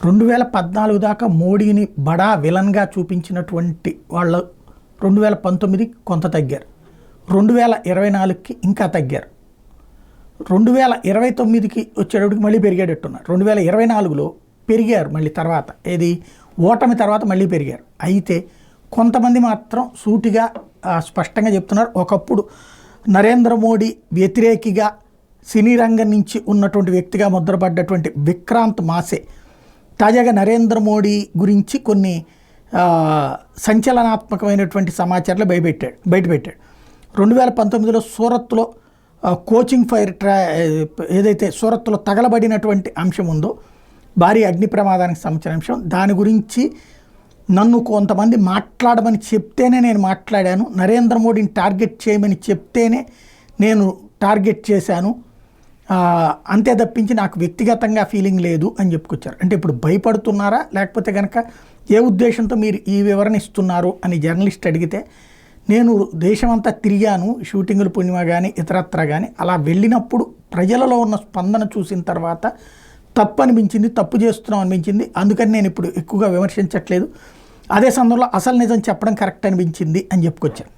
2014 దాకా మోడీని బడా విలన్గా చూపించినటువంటి వాళ్ళు 2019 కొంత తగ్గారు, 2024కి ఇంకా తగ్గారు, 2029కి వచ్చేటప్పటికి మళ్ళీ పెరిగేటట్టున్నారు. 2024లో పెరిగారు మళ్ళీ తర్వాత, ఏది ఓటమి తర్వాత మళ్ళీ పెరిగారు. అయితే కొంతమంది మాత్రం సూటిగా స్పష్టంగా చెప్తున్నారు, ఒకప్పుడు నరేంద్ర మోడీ వ్యతిరేకిగా సినీ రంగం నుంచి ఉన్నటువంటి వ్యక్తిగా ముద్రపడ్డటువంటి విక్రాంత్ మాసే తాజాగా నరేంద్ర మోడీ గురించి కొన్ని సంచలనాత్మకమైనటువంటి సమాచారాలు బయటపెట్టాడు. 2019లో సూరత్లో కోచింగ్ ఫైర్ ఏదైతే సూరత్లో తగలబడినటువంటి అంశం ఉందో, భారీ అగ్ని ప్రమాదానికి సంబంధించిన అంశం, దాని గురించి నన్ను కొంతమంది మాట్లాడమని చెప్తేనే నేను మాట్లాడాను, నరేంద్ర మోడీని టార్గెట్ చేయమని చెప్తేనే నేను టార్గెట్ చేశాను, అంతే తప్పించి నాకు వ్యక్తిగతంగా ఫీలింగ్ లేదు అని చెప్పుకొచ్చారు. అంటే ఇప్పుడు భయపడుతున్నారా, లేకపోతే కనుక ఏ ఉద్దేశంతో మీరు ఈ వివరణ ఇస్తున్నారు అని జర్నలిస్ట్ అడిగితే, నేను దేశమంతా తిరిగాను, షూటింగులు పుణ్యమ కానీ ఇతరత్ర కానీ, అలా వెళ్ళినప్పుడు ప్రజలలో ఉన్న స్పందన చూసిన తర్వాత తప్పు అనిపించింది, తప్పు చేస్తున్నాం అనిపించింది, అందుకని నేను ఇప్పుడు ఎక్కువగా విమర్శించట్లేదు, అదే సందర్భంలో అసలు నిజం చెప్పడం కరెక్ట్ అనిపించింది అని చెప్పుకొచ్చాను.